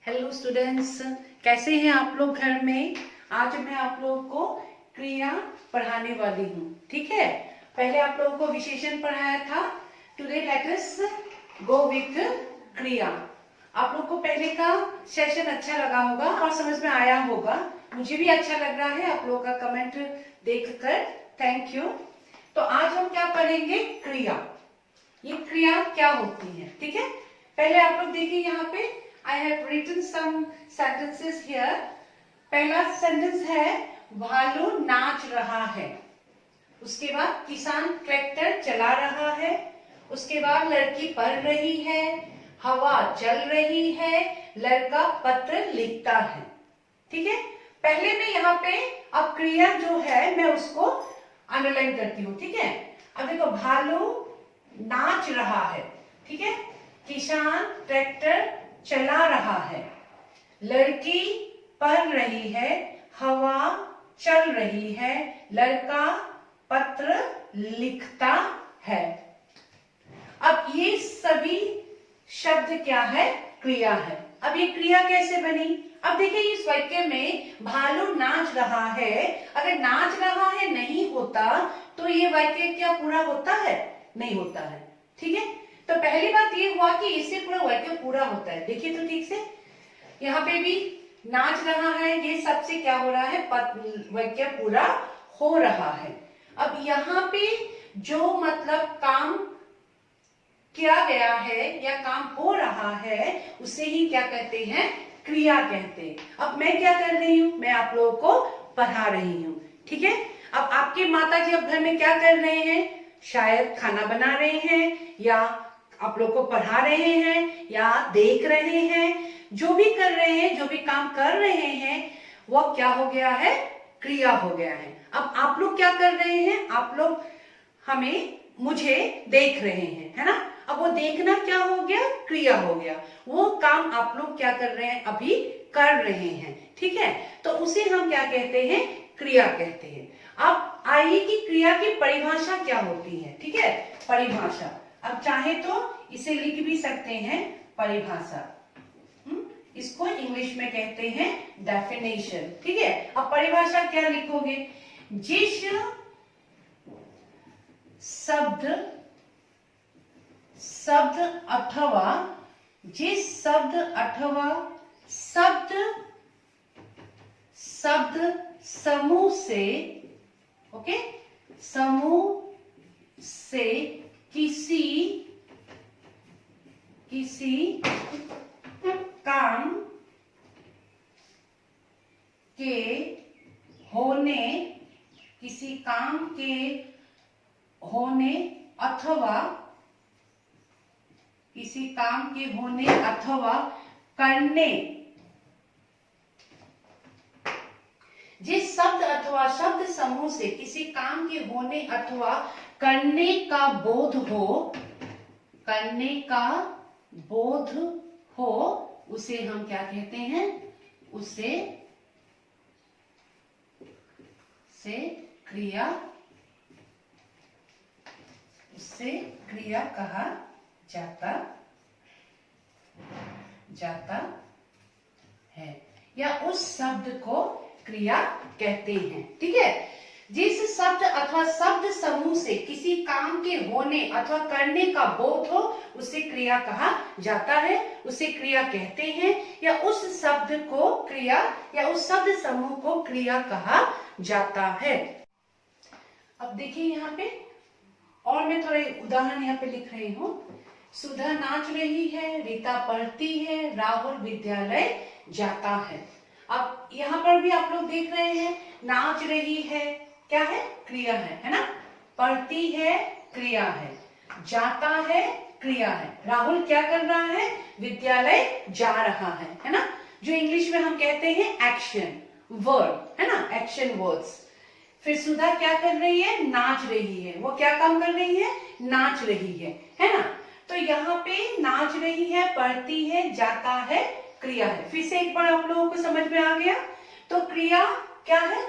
Hello students, कैसे हैं आप लोग घर में। आज मैं आप लोगों को क्रिया पढ़ाने वाली हूँ। ठीक है, पहले आप लोगों को विशेषण पढ़ाया था। Today let us go with क्रिया। आप लोग को पहले का सेशन अच्छा लगा होगा और समझ में आया होगा। मुझे भी अच्छा लग रहा है आप लोगों का कमेंट देखकर, थैंक यू। तो आज हम क्या पढ़ेंगे, क्रिया। ये क्रिया क्या होती है, ठीक है। पहले आप लोग देखिए यहाँ पे I have written some sentences here. पहला सेंटेंस है भालू नाच रहा है। उसके बाद किसान ट्रैक्टर चला रहा है। उसके बाद लड़की पढ़ रही है, हवा चल रही है, लड़का पत्र लिखता है। ठीक है, पहले मैं यहाँ पे अब क्रिया जो है मैं उसको अंडरलाइन करती हूँ। ठीक है, अब देखो भालू नाच रहा है, ठीक है, किसान ट्रैक्टर चला रहा है, लड़की पढ़ रही है, हवा चल रही है, लड़का पत्र लिखता है। अब ये सभी शब्द क्या है, क्रिया है। अब ये क्रिया कैसे बनी, अब देखिए इस वाक्य में भालू नाच रहा है, अगर नाच रहा है नहीं होता तो ये वाक्य क्या पूरा होता है, नहीं होता है। ठीक है, तो पहली बात ये हुआ कि इससे पूरा वाक्य पूरा होता है। देखिए तो ठीक से, यहाँ पे भी नाच रहा है, ये सबसे क्या हो रहा है, वाक्य पूरा हो रहा है। अब यहाँ पे जो मतलब काम किया गया है या काम हो रहा है उसे ही क्या कहते हैं, क्रिया कहते हैं। अब मैं क्या कर रही हूँ, मैं आप लोगों को पढ़ा रही हूँ। ठीक है, अब आपके माता जी अब घर में क्या कर रहे हैं, शायद खाना बना रहे हैं या आप लोग को पढ़ा रहे हैं या देख रहे हैं। जो भी कर रहे हैं, जो भी काम कर रहे हैं वो क्या हो गया है, क्रिया हो गया है। अब आप लोग क्या कर रहे हैं, आप लोग मुझे देख रहे हैं, है ना। अब वो देखना क्या हो गया, क्रिया हो गया। वो काम आप लोग क्या कर रहे हैं, अभी कर रहे हैं। ठीक है, तो उसे हम क्या कहते हैं, क्रिया कहते हैं। अब आइए कि क्रिया की परिभाषा क्या होती है। ठीक है, परिभाषा, अब चाहे तो इसे लिख भी सकते हैं, परिभाषा। इसको इंग्लिश में कहते हैं डेफिनेशन। ठीक है, अब परिभाषा क्या लिखोगे, जिस शब्द अथवा शब्द समूह से, ओके, समूह से किसी काम के होने अथवा करने, जिस शब्द अथवा शब्द समूह से किसी काम के होने अथवा करने का बोध हो उसे हम क्या कहते हैं, उसे क्रिया कहा जाता है या उस शब्द को क्रिया कहते हैं। ठीक है, जिस शब्द अथवा शब्द समूह से किसी काम के होने अथवा करने का बोध हो उसे क्रिया कहा जाता है, उसे क्रिया कहते हैं, या उस शब्द को क्रिया या उस शब्द समूह को क्रिया कहा जाता है। अब देखिए यहाँ पे और मैं थोड़े उदाहरण यहाँ पे लिख रही हूँ। सुधा नाच रही है, रीता पढ़ती है, राहुल विद्यालय जाता है। अब यहाँ पर भी आप लोग देख रहे हैं, नाच रही है क्या है, क्रिया है ना। पढ़ती है क्रिया है, जाता है क्रिया है, राहुल क्या कर रहा है, विद्यालय जा रहा है ना। जो इंग्लिश में हम कहते हैं एक्शन वर्ड, है ना, एक्शन वर्ड्स। फिर सुधा क्या कर रही है, नाच रही है, वो क्या काम कर रही है, नाच रही है ना। तो यहाँ पे नाच रही है, पढ़ती है, जाता है, क्रिया है। फिर से एक बार आप लोगों को समझ में आ गया। तो क्रिया क्या है,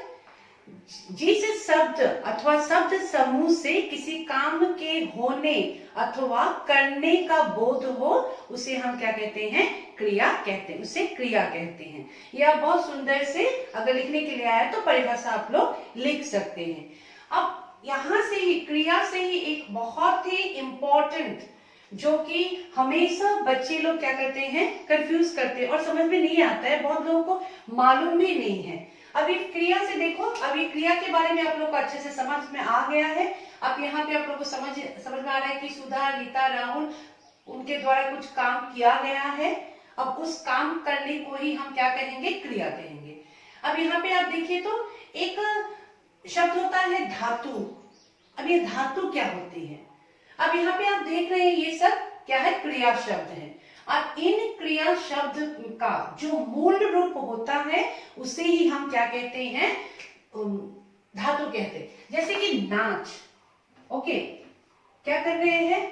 जिस शब्द अथवा शब्द समूह से किसी काम के होने अथवा करने का बोध हो उसे हम क्या कहते हैं, क्रिया कहते हैं, उसे क्रिया कहते हैं। यह बहुत सुंदर से अगर लिखने के लिए आया तो परिभाषा आप लोग लिख सकते हैं। अब यहां से ही क्रिया से ही एक बहुत ही इंपॉर्टेंट जो कि हमेशा बच्चे लोग क्या करते हैं, कंफ्यूज करते हैं और समझ में नहीं आता है, बहुत लोगों को मालूम भी नहीं है। अभी क्रिया से देखो, अभी क्रिया के बारे में आप लोग को अच्छे से समझ में आ गया है। अब यहाँ पे आप लोग को समझ में आ रहा है कि सुधा, रीता, राहुल उनके द्वारा कुछ काम किया गया है। अब उस काम करने को ही हम क्या कहेंगे, क्रिया कहेंगे। अब यहाँ पे आप देखिए तो एक शब्द होता है धातु। अब ये धातु क्या होती है? अब यहाँ पे आप देख रहे हैं ये सब क्या है, क्रिया शब्द है। अब इन क्रिया शब्द का जो मूल रूप होता है उसे ही हम क्या कहते हैं, धातु कहते हैं। जैसे कि नाच, ओके, क्या कर रहे हैं,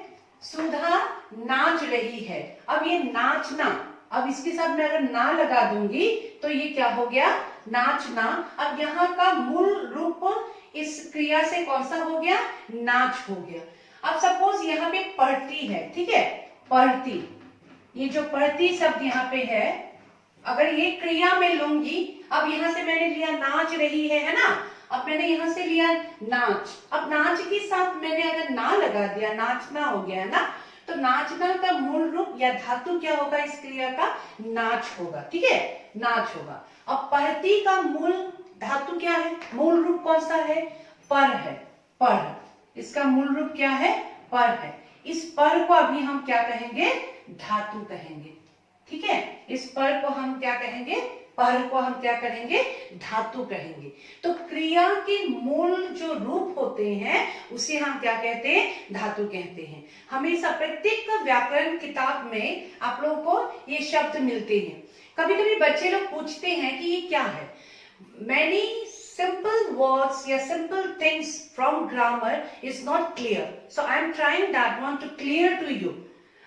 सुधा नाच रही है। अब ये नाचना, अब इसके साथ मैं अगर ना लगा दूंगी तो ये क्या हो गया, नाचना। अब यहाँ का मूल रूप इस क्रिया से कौन सा हो गया, नाच हो गया। अब सपोज यहाँ पे पढ़ती है, ठीक है, पढ़ती, ये जो पढ़ती शब्द यहाँ पे है, अगर ये क्रिया में लूंगी, अब यहाँ से मैंने लिया नाच रही है ना, अब मैंने यहाँ से लिया नाच। अब नाच के साथ मैंने अगर ना लगा दिया, नाचना हो गया ना, तो नाचना का मूल रूप या धातु क्या होगा इस क्रिया का, नाच होगा, ठीक है, नाच होगा। अब पढ़ती का मूल धातु क्या है, मूल रूप कौन सा है, पर है, पर, इसका मूल रूप क्या है, पर है। इस पर को अभी हम क्या कहेंगे, धातु कहेंगे, ठीक है, इस पर को हम क्या कहेंगे, पर को हम क्या कहेंगे, धातु कहेंगे। तो क्रिया के मूल जो रूप होते हैं उसे हम क्या कहते हैं, धातु कहते हैं। हमेशा प्रत्येक व्याकरण किताब में आप लोगों को ये शब्द मिलते हैं। कभी कभी बच्चे लोग पूछते हैं कि ये क्या है। Many simple words या simple things from grammar is not clear, so I am trying that one to clear to you.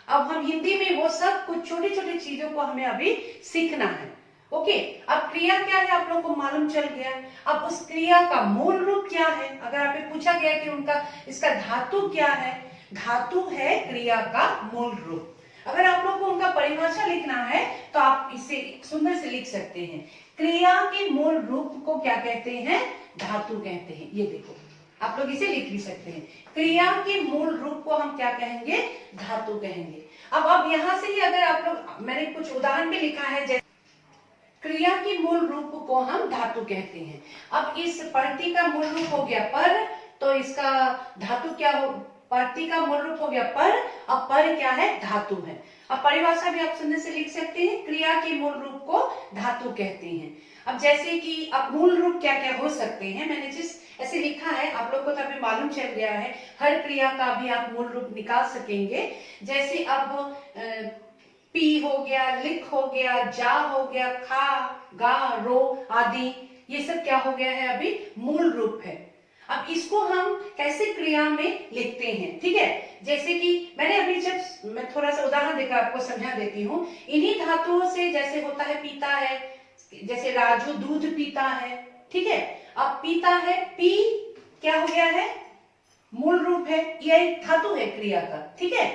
अब हम हिंदी में वो सब कुछ छोटी छोटी चीजों को हमें अभी सीखना है, ओके। अब क्रिया क्या है आप लोग को मालूम चल गया। अब उस क्रिया का मूल रूप क्या है, अगर आपसे पूछा गया कि उनका इसका धातु क्या है, धातु है क्रिया का मूल रूप। अगर आप लोग को उनका परिभाषा लिखना है तो आप इसे सुंदर से लिख सकते हैं। क्रिया के मूल रूप को क्या कहते हैं, धातु कहते हैं। ये देखो आप लोग इसे लिख भी सकते हैं, क्रिया के मूल रूप को हम क्या कहेंगे, धातु कहेंगे। अब यहां से ही अगर आप लोग, मैंने कुछ उदाहरण भी लिखा है, जैसे क्रिया के मूल रूप को हम धातु कहते हैं। अब इस पढ़ती का मूल रूप हो गया पर, तो इसका धातु क्या हो, पढ़ती का मूल रूप हो गया पर, अब पर क्या है, धातु है। अब परिभाषा भी आप सुनने से लिख सकते हैं, क्रिया के मूल रूप को धातु कहते हैं। अब जैसे कि अब मूल रूप क्या क्या हो सकते हैं, मैंने जिस ऐसे लिखा है आप लोग को तो अभी मालूम चल गया है, हर क्रिया का भी आप मूल रूप निकाल सकेंगे। जैसे अब पी हो गया, लिख हो गया, जा हो गया, खा, गा, रो आदि, ये सब क्या हो गया है, अभी मूल रूप है। अब इसको हम कैसे क्रिया में लिखते हैं, ठीक है। जैसे कि मैंने अभी जब मैं थोड़ा सा उदाहरण देकर आपको समझा देती हूँ। इन्हीं धातुओं से जैसे होता है पीता है, जैसे राजू दूध पीता है, ठीक है। अब पीता है, पी क्या हो गया है, मूल रूप है, यह धातु है क्रिया का, ठीक है,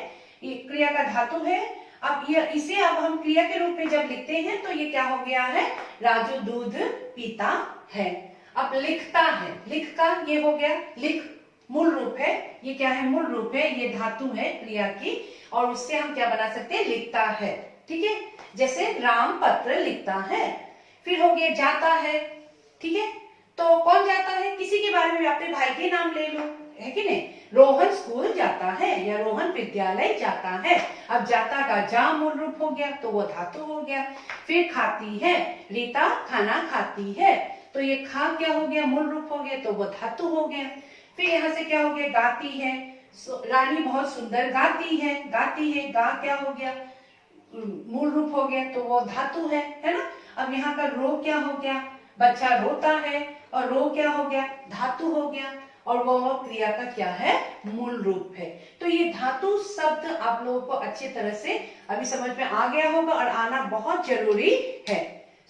ये क्रिया का धातु है। अब ये इसे अब हम क्रिया के रूप में जब लिखते हैं तो ये क्या हो गया है, राजू दूध पीता है। अब लिखता है, लिख का ये हो गया, लिख मूल रूप है, ये क्या है, मूल रूप है, ये धातु है क्रिया की, और उससे हम क्या बना सकते हैं, लिखता है, ठीक है। जैसे राम पत्र लिखता है। फिर हो गया जाता है, ठीक है, तो कौन जाता है, किसी के बारे में अपने भाई के नाम ले लो, है कि नहीं। रोहन स्कूल जाता है या रोहन विद्यालय जाता है। अब जाता का जा मूल रूप हो गया तो वो धातु हो गया। फिर खाती है, रीता खाना खाती है, तो ये खा क्या हो गया, मूल रूप हो गया, तो वो धातु हो गया। फिर यहाँ से क्या हो गया, गाती है, रानी बहुत सुंदर गाती है, गाती है, गा क्या हो गया, मूल रूप हो गया, तो वो धातु है ना। अब यहाँ का रो क्या हो गया, बच्चा रोता है, और रो क्या हो गया, धातु हो गया, और वो क्रिया का क्या है, मूल रूप है। तो ये धातु शब्द आप लोगों को अच्छी तरह से अभी समझ में आ गया होगा और आना बहुत जरूरी है।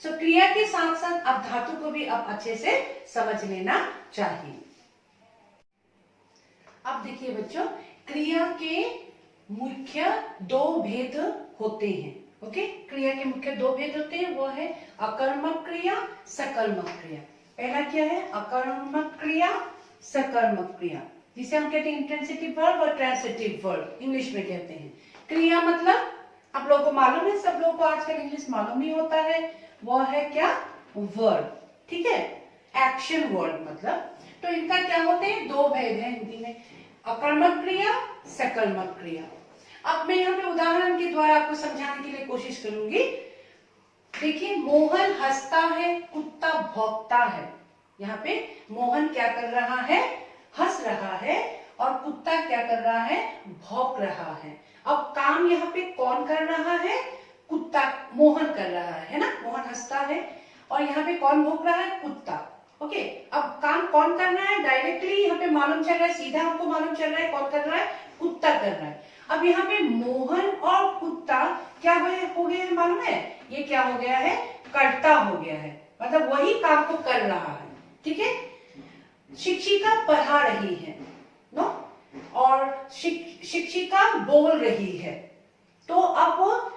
सो क्रिया के साथ साथ अब धातु को भी अब अच्छे से समझ लेना चाहिए। अब देखिए बच्चों, क्रिया के मुख्य दो भेद होते हैं। ओके, क्रिया के मुख्य दो भेद होते हैं, वो है अकर्मक क्रिया, सकर्मक क्रिया। पहला क्या है? अकर्मक क्रिया, सकर्मक क्रिया, जिसे हम कहते हैं इंट्रांसिटिव वर्ब और ट्रांसिटिव वर्ब, इंग्लिश में कहते हैं। क्रिया मतलब आप लोगों को मालूम है, सब लोगों को आजकल इंग्लिश मालूम ही होता है, वो है क्या? वर्ब। ठीक है, एक्शन वर्ड मतलब। तो इनका क्या होते हैं? दो भेद हैं हिंदी में, अकर्मक क्रिया, सकर्मक क्रिया। अब मैं यहाँ पे उदाहरण के द्वारा आपको समझाने के लिए कोशिश करूंगी। देखिए, मोहन हंसता है, कुत्ता भौंकता है। यहाँ पे मोहन क्या कर रहा है? हंस रहा है, और कुत्ता क्या कर रहा है? भौंक रहा है। अब काम यहाँ पे कौन कर रहा है? कुत्ता, मोहन कर रहा है ना? मोहन हंसता है, और यहाँ पे कौन भौंक रहा है? कुत्ता। ओके, अब काम कौन कर रहा है? डायरेक्टली यहाँ पे मालूम चल रहा है, सीधा हमको मालूम चल रहा है कौन कर रहा है? कुत्ता कर रहा है। अब यहाँ पे मोहन और कुत्ता क्या हो गया है मालूम है? ये क्या हो गया है? कर्ता हो गया है, मतलब वही काम को कर रहा है। ठीक है, शिक्षिका पढ़ा रही है नो, और शिक्षिका बोल रही है। तो अब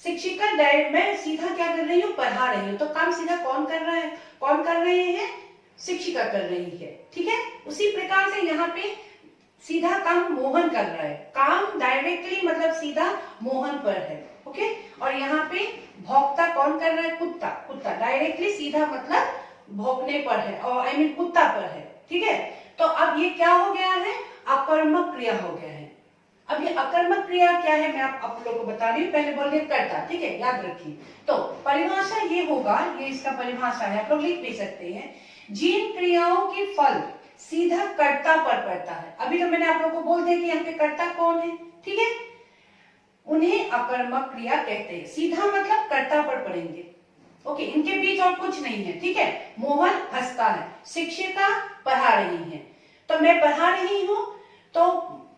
शिक्षिका मैं सीधा क्या कर रही हूँ? पढ़ा रही हूँ। तो काम सीधा कौन कर रहा है? कौन कर रहे हैं? शिक्षिका कर रही है। ठीक है, उसी प्रकार से यहाँ पे सीधा काम मोहन कर रहा है, काम डायरेक्टली मतलब सीधा मोहन पर है। ओके, और यहाँ पे भौंकता कौन कर रहा है? कुत्ता। कुत्ता डायरेक्टली सीधा मतलब भौंकने पर है, और आई मीन कुत्ता पर है। ठीक है, तो अब ये क्या हो गया है? अकर्मक क्रिया हो गया है। अब ये अकर्मक क्रिया क्या है, मैं आप लोगों को बता रही हूँ। पहले बोलिए कर्ता। ठीक है, याद रखिए। तो परिभाषा ये होगा, ये इसका परिभाषा है, आप लोग लिख भी सकते हैं। जिन क्रियाओं की फल सीधा कर्ता पर पड़ता है, अभी तो मैंने आप लोगों को बोल दिया कि यहाँ पे कर्ता कौन है। ठीक है, उन्हें अकर्मक क्रिया कहते हैं। सीधा मतलब कर्ता पर पड़ेंगे। ओके, इनके बीच और कुछ नहीं है। ठीक है, मोहन हंसता है, शिक्षिका पढ़ा रही है। तो मैं पढ़ा रही हूँ, तो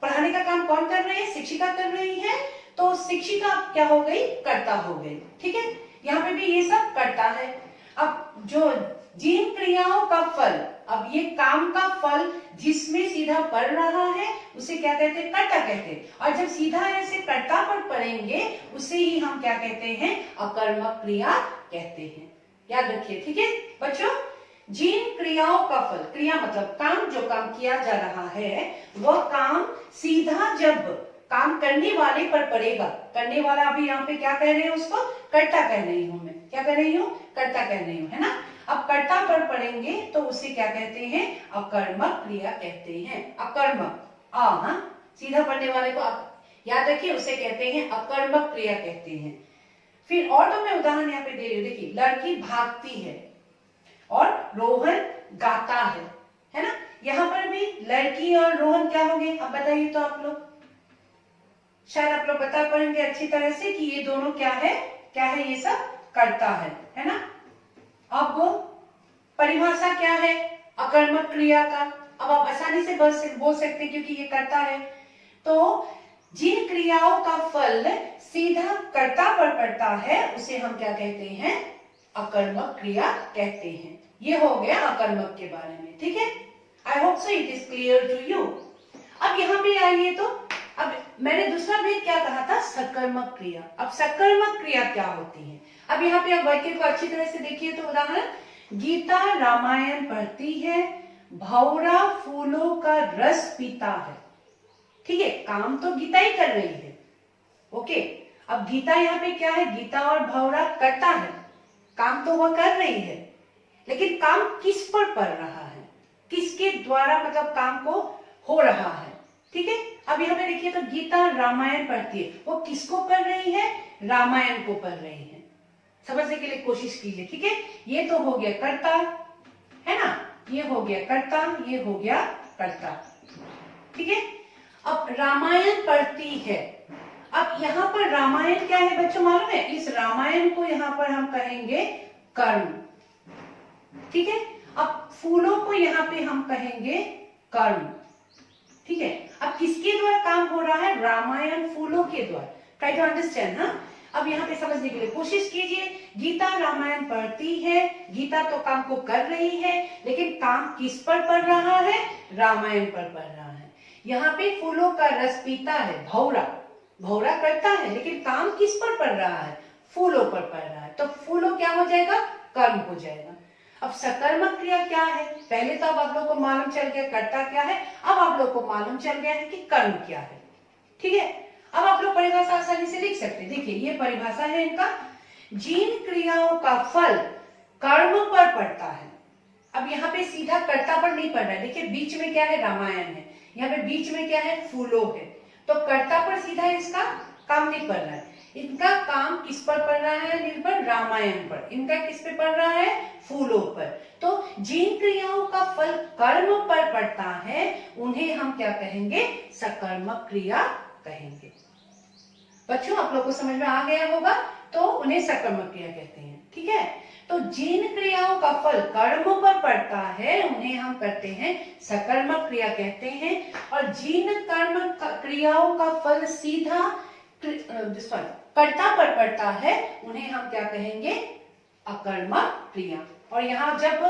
पढ़ाने का काम कौन कर रही है? शिक्षिका कर रही है। तो शिक्षिका क्या हो गई? कर्ता हो गई। ठीक है, यहाँ पे भी ये सब कर्ता है। अब जो जिन क्रियाओं का फल, अब ये काम का फल जिसमें सीधा पड़ रहा है उसे क्या कहते हैं? कर्ता कहते हैं। और जब सीधा ऐसे कर्ता पर पड़ेंगे उसे ही हम क्या कहते हैं? अकर्मक क्रिया कहते हैं। याद रखिए। ठीक है बच्चों, जिन क्रियाओं का फल, क्रिया मतलब काम, जो काम किया जा रहा है वह काम सीधा जब काम करने वाले पर पड़ेगा, करने वाला अभी यहाँ पे क्या कह रहे हैं? उसको कर्ता कह रही हूं मैं। क्या कह रही हूँ? कर्ता कह रही हूँ, है ना? अब कर्ता पर पड़ेंगे तो उसे क्या कहते हैं? अकर्मक क्रिया कहते हैं। अकर्मक, सीधा पढ़ने वाले को याद रखिए, उसे कहते हैं अकर्मक क्रिया कहते हैं। फिर और तो मैं उदाहरण यहाँ पे दे रही हूँ। देखिए, लड़की भागती है और रोहन गाता है ना? यहाँ पर भी लड़की और रोहन क्या हो गए? अब बताइए तो आप लोग, शायद आप लोग बता पाएंगे अच्छी तरह से कि ये दोनों क्या है? क्या है? ये सब कर्ता है ना? अब परिभाषा क्या है अकर्मक क्रिया का? अब आप आसानी से बोल सकते हैं क्योंकि ये कर्ता है। तो जिन क्रियाओं का फल सीधा कर्ता पर पड़ता है उसे हम क्या कहते हैं? अकर्मक क्रिया कहते हैं। ये हो गया अकर्मक के बारे में। ठीक है, I hope so it is clear to you. अब यहाँ पे आइए, तो अब मैंने दूसरा भेद क्या कहा था? सकर्मक क्रिया। अब सकर्मक क्रिया क्या होती है? अब यहाँ पे आप वाक्य को अच्छी तरह से देखिए। तो उदाहरण, गीता रामायण पढ़ती है, भौरा फूलों का रस पीता है। ठीक है, काम तो गीता ही कर रही है। ओके, अब गीता यहाँ पे क्या है? गीता और भौरा कर्ता है, काम तो वह कर रही है, लेकिन काम किस पर पड़ रहा है? किसके द्वारा मतलब काम को हो रहा है? ठीक है, अब यहाँ पे देखिए, तो गीता रामायण पढ़ती है, वो किसको पढ़ रही है? रामायण को पढ़ रही है। समझने के लिए कोशिश कीजिए। ठीक है, ये तो हो गया कर्ता, है ना? ये हो गया कर्ता, ये हो गया कर्ता। ठीक है, अब रामायण पढ़ती है। अब यहाँ पर रामायण क्या है बच्चों मालूम है? इस रामायण को यहाँ पर हम कहेंगे कर्म। ठीक है, अब फूलों को यहाँ पे हम कहेंगे कर्म। ठीक है, अब किसके द्वारा काम हो रहा है? रामायण फूलों के द्वारा। Try to understand. हाँ, अब यहाँ पे समझने के लिए कोशिश कीजिए। गीता रामायण पढ़ती है, गीता तो काम को कर रही है, लेकिन काम किस पर पढ़ रहा है? रामायण पर पढ़ रहा है। यहाँ पे फूलों का रस पीता है भौरा, भौरा करता है, लेकिन काम किस पर पढ़ रहा है? फूलों पर पढ़ रहा है। तो फूलों क्या हो जाएगा? कर्म हो जाएगा। अब सकर्मक क्रिया क्या है? पहले तो अब आप लोग को मालूम चल गया कर्ता क्या है, अब आप लोग को मालूम चल गया है कि कर्म क्या है। ठीक है, अब आप लोग परिभाषा आसानी से लिख सकते हैं। देखिए ये परिभाषा है इनका, जिन क्रियाओं का फल कर्म पर पड़ता है। अब यहाँ पे सीधा कर्ता पर नहीं पड़ रहा है, देखिए बीच में क्या है? रामायण है, यहाँ पे बीच में क्या है? फूलों है। तो कर्ता पर सीधा इसका काम नहीं पड़ रहा है, इनका काम किस पर पड़ रहा है? निर्भर रामायण पर। इनका किस पे पड़ रहा है? फूलों पर। तो जिन क्रियाओं का फल कर्म पर पड़ता है उन्हें हम क्या कहेंगे? सकर्मक क्रिया कहेंगे। बच्चों आप लोगों को समझ में आ गया होगा, तो उन्हें सकर्मक क्रिया कहते हैं। ठीक है, तो जिन क्रियाओं का फल कर्म पर पड़ता है उन्हें हम करते हैं सकर्मक क्रिया कहते हैं, और जिन कर्म क्रियाओं का फल सीधा कर्ता पर पड़ता है उन्हें हम क्या कहेंगे? अकर्मक क्रिया। और यहाँ जब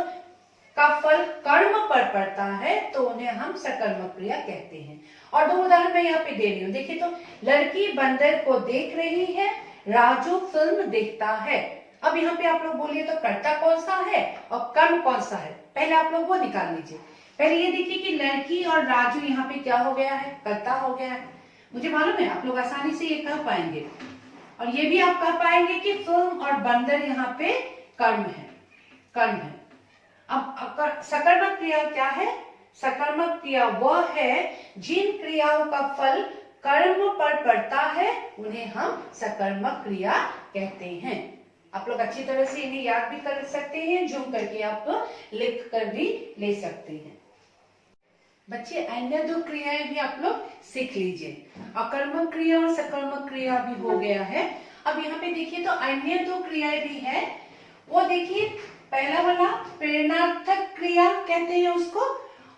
का फल कर्म पर पड़ता है तो उन्हें हम सकर्मक क्रिया कहते हैं। और दो उदाहरण मैं यहाँ पे दे रही हूँ। देखिए तो, लड़की बंदर को देख रही है, राजू फिल्म देखता है। अब यहाँ पे आप लोग बोलिए तो कर्ता कौन सा है और कर्म कौन सा है? पहले आप लोग वो निकाल लीजिए। पहले ये देखिए कि लड़की और राजू यहाँ पे क्या हो गया है? कर्ता हो गया है। मुझे मालूम है आप लोग आसानी से ये कह पाएंगे, और ये भी आप कह पाएंगे कि फिल्म और बंदर यहाँ पे कर्म है, कर्म है। अब सकर्मक क्रिया क्या है? सकर्मक क्रिया वह है जिन क्रियाओं का फल कर्म पर पड़ता है उन्हें हम सकर्मक क्रिया कहते हैं। आप लोग अच्छी तरह से इन्हें याद भी कर सकते हैं, जूम करके आप लिख कर भी ले सकते हैं। बच्चे अन्य दो क्रियाएं भी आप लोग सीख लीजिए। अकर्मक क्रिया और सकर्मक क्रिया भी हो गया है। अब यहाँ पे देखिए तो अन्य दो क्रियाएं भी है। वो देखिए, पहला वाला प्रेरणार्थक क्रिया कहते हैं उसको,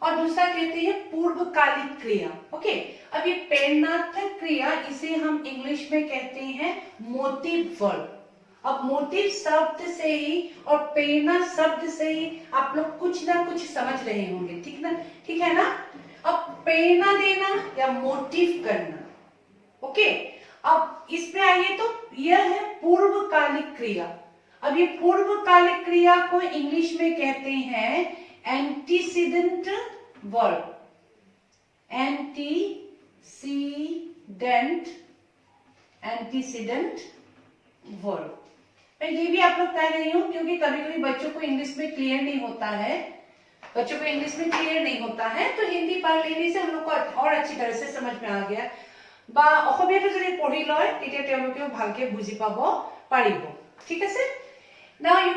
और दूसरा कहते हैं पूर्वकालिक क्रिया। ओके, अब ये प्रेरणार्थक क्रिया इसे हम इंग्लिश में कहते हैं मोटिव वर्ब। अब मोटिव शब्द से ही और प्रेरणा शब्द से ही आप लोग कुछ ना कुछ समझ रहे होंगे, ठीक ना? ठीक है ना? अब प्रेरणा देना या मोटिव करना। ओके, अब इसमें आइए तो यह है पूर्वकालिक क्रिया। अब ये पूर्वकालिक क्रिया को इंग्लिश में कहते हैं एंटीसीडेंट वर्ब। Antecedent verb. मैं ये भी आप लोग कह रही हूँ क्योंकि कभी कभी बच्चों को इंग्लिश में क्लियर नहीं होता है, बच्चों को इंग्लिश में क्लियर नहीं होता है, तो हिंदी पढ़ लेने से हम लोग को और अच्छी तरह से समझ में आ गया। বা অসমীয়াটো যদি পঢ়ি লয় তেতিয়া তেওঁলোকেও ভালকে বুজি পাব পাৰিব। ঠিক আছে? Now you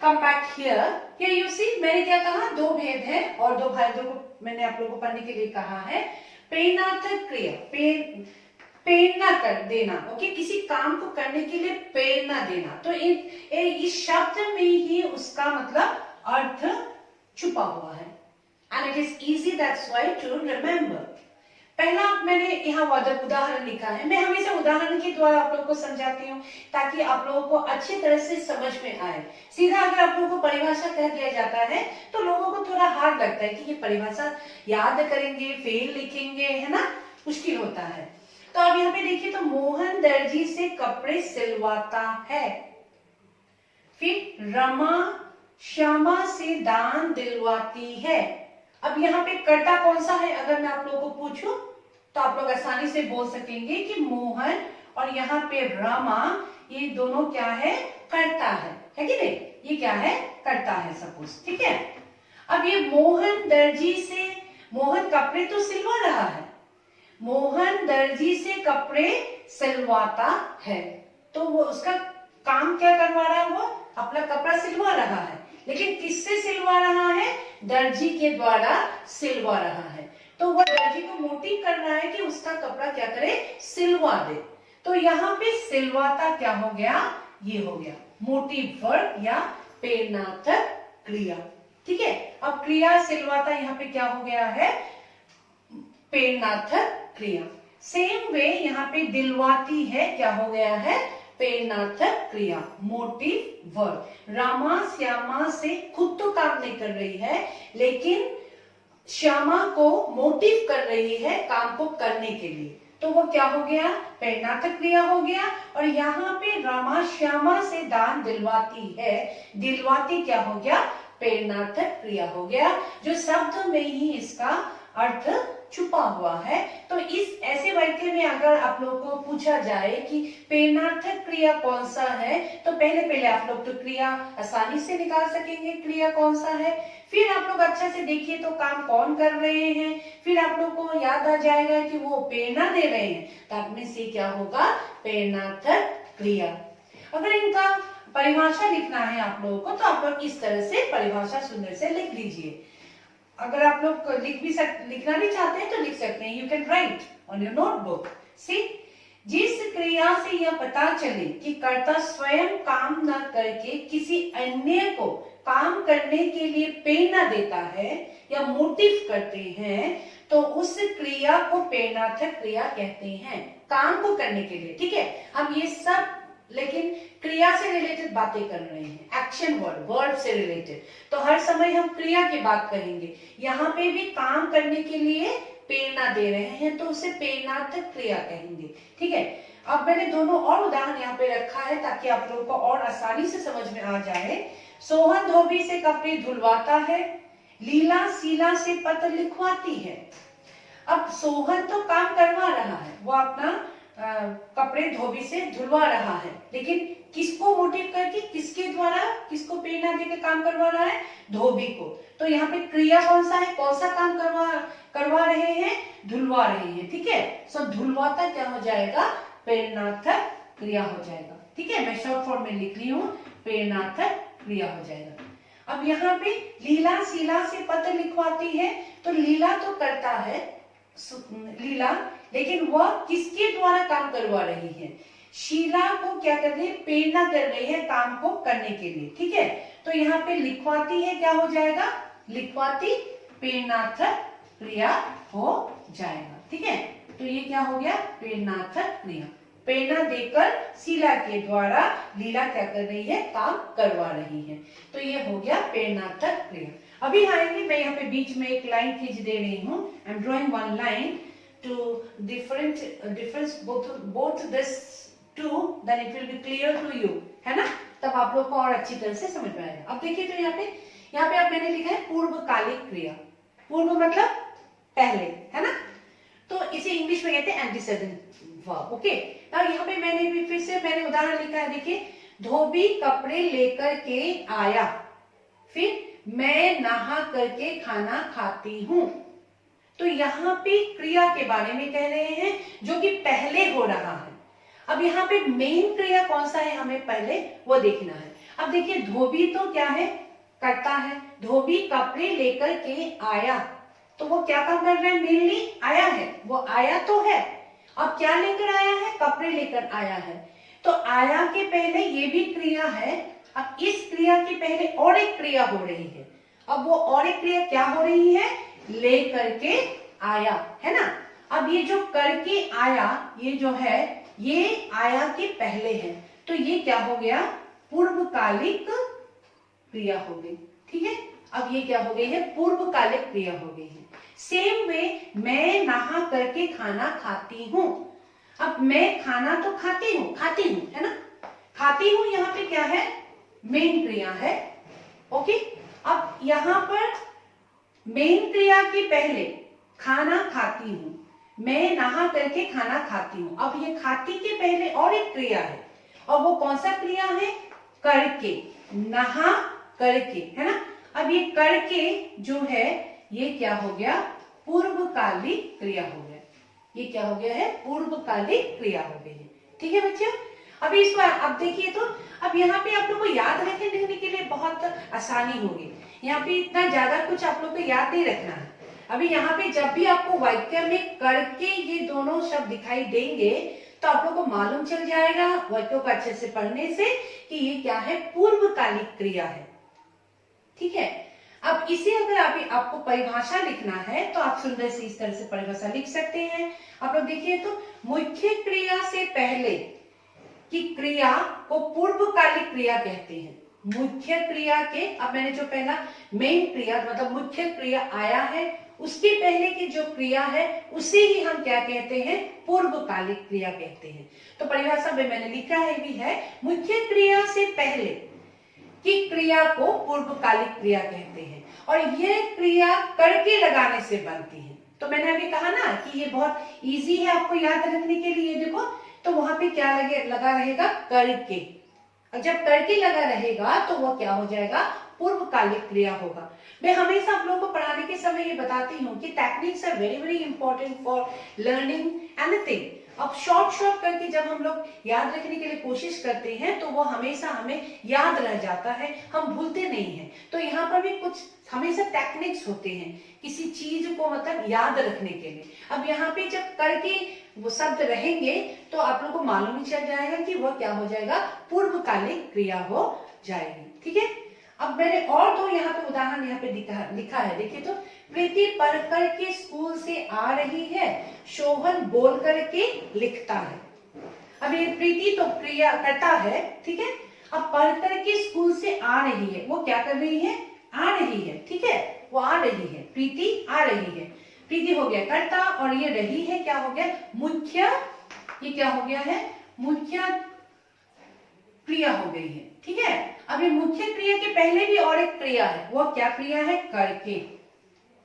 come back here. Here you see, मैंने क्या कहा? दो भेद है और दो भाइयों को मैंने आप लोगों को पढ़ने के लिए कहा है। प्रेरणार्थक क्रिया, प्रेरणा कर देना। ओके, किसी काम को करने के लिए प्रेरणा देना, तो इस शब्द में ही उसका मतलब अर्थ छुपा हुआ है। And it is easy that's why to remember. पहला मैंने यहाँ उदाहरण लिखा है। मैं हमेशा उदाहरण के द्वारा आप लोगों को समझाती हूँ ताकि आप लोगों को अच्छी तरह से समझ में आए। सीधा अगर आप लोगों को परिभाषा कह दिया जाता है तो लोगों को थोड़ा हार्ड लगता है कि ये परिभाषा याद करेंगे, फेल लिखेंगे, है ना? मुश्किल होता है। तो अब यहाँ पे देखिए तो मोहन दर्जी से कपड़े सिलवाता है। फिर रमा श्यामा से दान दिलवाती है। अब यहाँ पे कर्ता कौन सा है? अगर मैं आप लोगों को पूछूं तो आप लोग आसानी से बोल सकेंगे कि मोहन, और यहाँ पे रमा, ये दोनों क्या है? कर्ता है कि नहीं? ये क्या है? कर्ता है सपोज। ठीक है, अब ये मोहन दर्जी से, मोहन कपड़े तो सिलवा रहा है, मोहन दर्जी से कपड़े सिलवाता है, तो वो उसका काम क्या करवा रहा है? वो अपना कपड़ा सिलवा रहा है, लेकिन किससे सिलवा रहा है? दर्जी के द्वारा सिलवा रहा है। तो वह दर्जी को मोटिव कर रहा है कि उसका कपड़ा क्या करे? सिलवा दे। तो यहाँ पे सिलवाता क्या हो गया? ये हो गया मोटिव वर्ब या प्रेरणार्थक क्रिया। ठीक है, अब क्रिया सिलवाता यहाँ पे क्या हो गया है? प्रेरणार्थक क्रिया। सेम वे यहाँ पे दिलवाती है क्या हो गया है? प्रेरणार्थक क्रिया, मोटिव वर्ब। रामा श्यामा से खुद तो काम नहीं कर रही है, लेकिन श्यामा को मोटिव कर रही है काम को करने के लिए, तो वो क्या हो गया, प्रेरणार्थक क्रिया हो गया। और यहाँ पे रामा श्यामा से दान दिलवाती है, दिलवाती क्या हो गया, प्रेरणार्थक क्रिया हो गया, जो शब्द में ही इसका अर्थ छुपा हुआ है। तो इस ऐसे वाक्य में अगर आप लोगों को पूछा जाए कि प्रेरणार्थक क्रिया कौन सा है, तो पहले आप लोग तो क्रिया आसानी से निकाल सकेंगे, क्रिया कौन सा है। फिर आप लोग अच्छा से देखिए तो काम कौन कर रहे हैं, फिर आप लोग को याद आ जाएगा कि वो प्रेरणा दे रहे हैं, तो आप में से क्या होगा, प्रेरणार्थक क्रिया। अगर इनका परिभाषा लिखना है आप लोगों को, तो आप लोग इस तरह से परिभाषा सुंदर से लिख लीजिए। अगर आप लोग लिखना भी चाहते हैं तो लिख सकते हैं, you can write on your notebook. See, जिस क्रिया से यह पता चले कि कर्ता स्वयं काम न करके किसी अन्य को काम करने के लिए प्रेरणा देता है या मोटिव करते हैं, तो उस क्रिया को प्रेरणार्थक क्रिया कहते हैं, काम को करने के लिए। ठीक है, हम ये सब लेकिन क्रिया से रिलेटेड बातें कर रहे हैं, एक्शन वर्ब से रिलेटेड, तो हर समय हम क्रिया की बात करेंगे। यहाँ पे भी काम करने के लिए प्रेरणा दे रहे हैं, तो उसे प्रेरणार्थक क्रिया कहेंगे। ठीक है, अब मैंने दोनों और उदाहरण यहाँ पे रखा है ताकि आप लोगों को और आसानी से समझ में आ जाए। सोहन धोबी से कपड़े धुलवाता है, लीला शीला से पत्र लिखवाती है। अब सोहन तो काम करवा रहा है, वो अपना कपड़े धोबी से धुलवा रहा है, लेकिन किसको मोटिव करके, किसके द्वारा, किसको प्रेरणा देकर काम करवा रहा है, धोबी को। तो यहाँ पे क्रिया कौन सा है, कौन सा काम करवा रहे हैं, धुलवा रहे हैं। ठीक है, सो धुलवाता क्या हो जाएगा, प्रेरणार्थक क्रिया हो जाएगा। ठीक है, मैं शॉर्ट फॉर्म में लिख रही हूँ, प्रेरणार्थक क्रिया हो जाएगा। अब यहाँ पे लीला शीला से पत्र लिखवाती है, तो लीला तो करता है लीला, लेकिन वह किसके द्वारा काम करवा रही है, शीला को क्या कर रही है, प्रेरणा कर रही है काम को करने के लिए। ठीक है, तो यहाँ पे लिखवाती है क्या हो जाएगा, लिखवाती प्रेरणार्थक क्रिया हो जाएगा। ठीक है, तो ये क्या हो गया, प्रेरणार्थक क्रिया, प्रेरणा देकर शीला के द्वारा लीला क्या कर रही है, काम करवा रही है, तो ये हो गया प्रेरणार्थक क्रिया। अभी आएंगे, मैं यहाँ पे बीच में एक लाइन खींच दे रही हूँ, I am drawing one line to difference both this two, then it will be clear to you, है ना, तब आप लोग को और अच्छी तरह से समझ में आएगा। अब देखिए तो यहाँ पे अब मैंने लिखा है पूर्वकालिक क्रिया, पूर्व मतलब पहले, है ना, तो इसे इंग्लिश में कहते हैं एंटीसेडेंट वर्ब। ओके, अब यहाँ पे मैंने भी फिर से मैंने उदाहरण लिखा है, देखिए, धोबी कपड़े लेकर के आया, फिर मैं नहा करके खाना खाती हूँ। तो यहाँ पे क्रिया के बारे में कह रहे हैं जो कि पहले हो रहा है। अब यहाँ पे मेन क्रिया कौन सा है, हमें पहले वो देखना है। अब देखिए, धोबी तो क्या है, करता है, धोबी कपड़े लेकर के आया, तो वो क्या काम कर रहा है, मेनली आया है, वो आया तो है। अब क्या लेकर आया है, कपड़े लेकर आया है, तो आया के पहले ये भी क्रिया है। अब इस क्रिया के पहले और एक क्रिया हो रही है, अब वो और एक क्रिया क्या हो रही है, ले करके आया, है ना। अब ये जो करके आया, ये जो है, ये आया के पहले है, तो ये क्या हो गया, पूर्वकालिक क्रिया हो गई। ठीक है, अब ये क्या हो गई है, पूर्वकालिक क्रिया हो गई है। सेम वे, मैं नहा करके खाना खाती हूँ। अब मैं खाना तो खाती हूँ, है ना, खाती हूँ, यहाँ पे क्या है, मेन क्रिया है। ओके, अब यहाँ पर मेन क्रिया के पहले खाना खाती हूँ, मैं नहा करके खाना खाती हूँ। अब ये खाती के पहले और एक क्रिया है, और वो कौन सा क्रिया है, करके, नहा करके, है ना। अब ये करके जो है, ये क्या हो गया, पूर्वकालिक क्रिया हो गया, ये क्या हो गया है, पूर्वकालिक क्रिया हो गई है। ठीक है बच्चों, अभी इस बार अब देखिए तो अब यहाँ पे आप लोग को याद रखने के लिए बहुत आसानी होगी। यहाँ पे इतना ज्यादा कुछ आप लोग को याद नहीं रखना है। अभी यहाँ पे जब भी आपको वाक्य में करके ये दोनों शब्द दिखाई देंगे, तो आप लोग को मालूम चल जाएगा वाक्यों को अच्छे से पढ़ने से कि ये क्या है, पूर्वकालिक क्रिया है। ठीक है, अब इसे अगर आपको परिभाषा लिखना है तो आप सुंदर से इस तरह से परिभाषा लिख सकते हैं। आप लोग देखिए तो मुख्य क्रिया से पहले कि क्रिया को पूर्वकालिक क्रिया कहते हैं। मुख्य क्रिया के, अब मैंने जो पहला मेन क्रिया मतलब मुख्य क्रिया आया है, उसके पहले की जो क्रिया है उसे ही हम क्या कहते हैं, पूर्वकालिक क्रिया कहते हैं। तो परिभाषा में मैंने लिखा है भी है, मुख्य क्रिया से पहले की क्रिया को पूर्वकालिक क्रिया कहते हैं और यह क्रिया करके लगाने से बनती है। तो मैंने अभी कहा ना कि ये बहुत इजी है आपको याद रखने के लिए। देखो तो वहां पे क्या लगा रहेगा, करके। और जब करके लगा रहेगा तो वो क्या हो जाएगा, पूर्वकालिक क्रिया होगा। मैं हमेशा आप लोगों को पढ़ाने के समय ये बताती हूँ कि techniques are very very important for learning anything. अब शॉर्ट करके जब हम लोग याद रखने के लिए कोशिश करते हैं तो वो हमेशा हमें याद रह जाता है, हम भूलते नहीं हैं। तो यहाँ पर भी कुछ हमेशा टेक्निक्स होते हैं किसी चीज को मतलब याद रखने के लिए। अब यहाँ पे जब करके वो शब्द रहेंगे तो आप लोगों को मालूम ही चल जाएगा कि वो क्या हो जाएगा, पूर्वकालिक क्रिया हो जाएगी। ठीक है, अब मैंने और दो यहाँ पे उदाहरण यहाँ पे लिखा है। देखिए तो, प्रीति पढ़ करके स्कूल से आ रही है, शोभन बोल करके लिखता है। अब ये प्रीति तो क्रिया करता है, ठीक है। अब पढ़ करके स्कूल से आ रही है, वो क्या कर रही है, आ रही है, ठीक है, वो आ रही है, प्रीति आ रही है। प्रीति हो गया कर्ता और ये रही है क्या हो गया, मुख्य, ये क्या हो गया है, मुख्य क्रिया हो गई है। ठीक है, अब ये मुख्य क्रिया के पहले भी और एक क्रिया है, वो क्या क्रिया है, करके,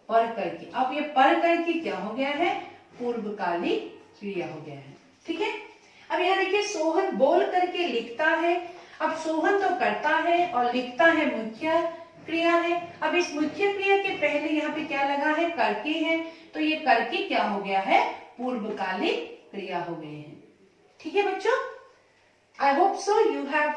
पढ़ करके। अब ये पढ़ करके क्या हो गया है, पूर्वकालिक क्रिया हो गया है। ठीक है, अब यहाँ देखिए सोहन बोल करके लिखता है। अब सोहन तो करता है और लिखता है मुख्य क्रिया है। अब इस मुख्य क्रिया के पहले यहाँ पे क्या लगा है, करके है, तो ये करके क्या हो गया है, पूर्वकालिक क्रिया हो गए हैं। ठीक है बच्चों, आई hope so you have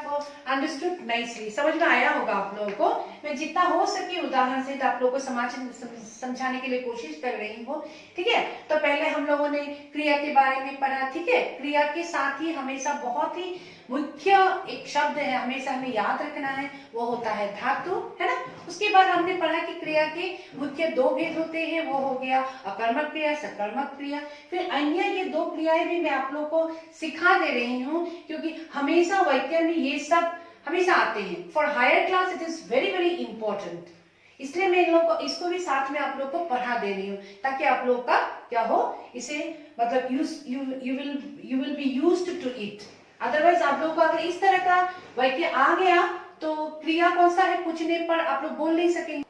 understood nicely. समझ में आया होगा आप लोगों को। मैं जितना हो सके उदाहरण से आप लोगों को समझाने के लिए कोशिश कर रही हूँ। ठीक है, तो पहले हम लोगों ने क्रिया के बारे में पढ़ा। ठीक है, क्रिया के साथ ही हमेशा बहुत ही मुख्य एक शब्द है, हमेशा हमें याद रखना है, वो होता है धातु, है ना। उसके बाद हमने पढ़ा कि क्रिया के मुख्य दो भेद होते हैं, वो हो गया अकर्मक क्रिया, सकर्मक क्रिया। फिर अन्य ये दो क्रियाएं भी मैं आप लोगों को सिखा दे रही हूँ, क्योंकि हमेशा वाक्य में ये सब हमेशा आते हैं। For higher class it is very very important, इसलिए मैं इन लोगों को इसको भी साथ में आप लोग को पढ़ा दे रही हूँ, ताकि आप लोग का क्या हो, इसे मतलब you will be used to it. Otherwise आप लोग को अगर इस तरह का वाक्य आ गया तो क्रिया कौन सा है पूछने पर आप लोग बोल नहीं सकेंगे।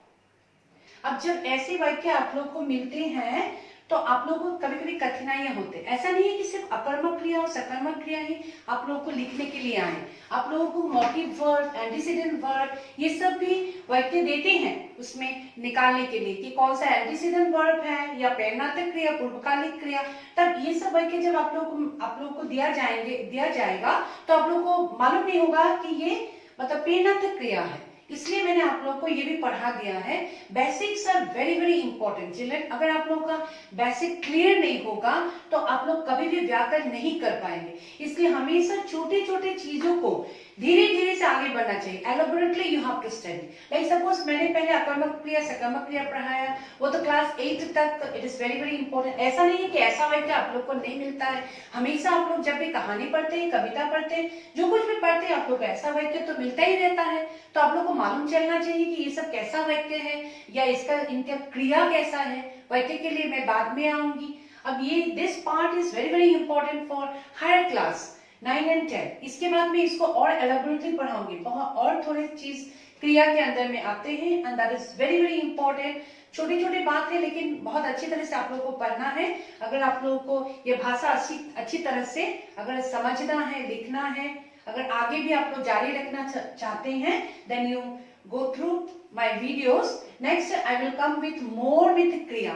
अब जब ऐसे वाक्य आप लोग को मिलते हैं तो आप लोगों को कभी कभी कठिनाइयां होते हैं। ऐसा नहीं है कि सिर्फ अकर्मक क्रिया और सकर्मक क्रिया ही आप लोगों को लिखने के लिए आए, आप लोगों को मोटिव वर्ब, एंटीसीडेंट वर्ब, ये सब भी वाक्य देते हैं उसमें निकालने के लिए कि कौन सा एंटीसीडेंट वर्ब है या प्रेरणात्मक क्रिया, पूर्वकालिक क्रिया। तब ये सब वाक्य जब आप लोगों को दिया जाएगा तो आप लोगों को मालूम नहीं होगा कि ये मतलब प्रेरणात्मक क्रिया है। इसलिए मैंने आप लोगों को ये भी पढ़ा दिया है। Basics are very very important children. अगर आप लोगों का बेसिक क्लियर नहीं होगा तो आप लोग कभी भी व्याकरण नहीं कर पाएंगे। इसलिए हमेशा छोटे छोटे चीजों को धीरे धीरे से आगे बढ़ना चाहिए। Elaborately you have to study. Like suppose मैंने पहले अकर्मक क्रिया, सकर्मक क्रिया पढ़ाया, वो तो क्लास 8 तक। It is very very important. ऐसा नहीं है कि ऐसा वाक्य आप लोग को नहीं मिलता है। हमेशा आप लोग जब भी कहानी पढ़ते हैं, कविता पढ़ते हैं, जो कुछ भी पढ़ते हैं, आप लोग को ऐसा वाक्य तो मिलता ही रहता है। तो आप लोग को मालूम चलना चाहिए कि ये सब कैसा वाक्य है या इनका क्रिया कैसा है। वाक्य के लिए मैं बाद में आऊंगी। अब ये this part is very very important for higher class 9 and 10। इसके बाद में इसको और एलाबोरेटली पढ़ाऊंगी। बहुत और थोड़े चीज क्रिया के अंदर में आते हैं and that is very very important. छोटी छोटी बात है लेकिन बहुत अच्छी तरह से आप लोगों को पढ़ना है। अगर आप लोगों को ये भाषा अच्छी तरह से अगर समझना है, लिखना है, अगर आगे भी आप लोग जारी रखना चाहते हैं, then you go through my videos. Next I will come with more with kriya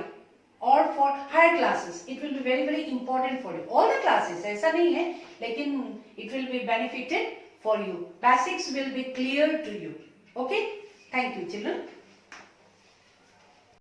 or for higher classes. It will be very very important for you. All the classes, ऐसा नहीं है, लेकिन it will be benefited for you. Basics will be clear to you. Okay? Thank you children.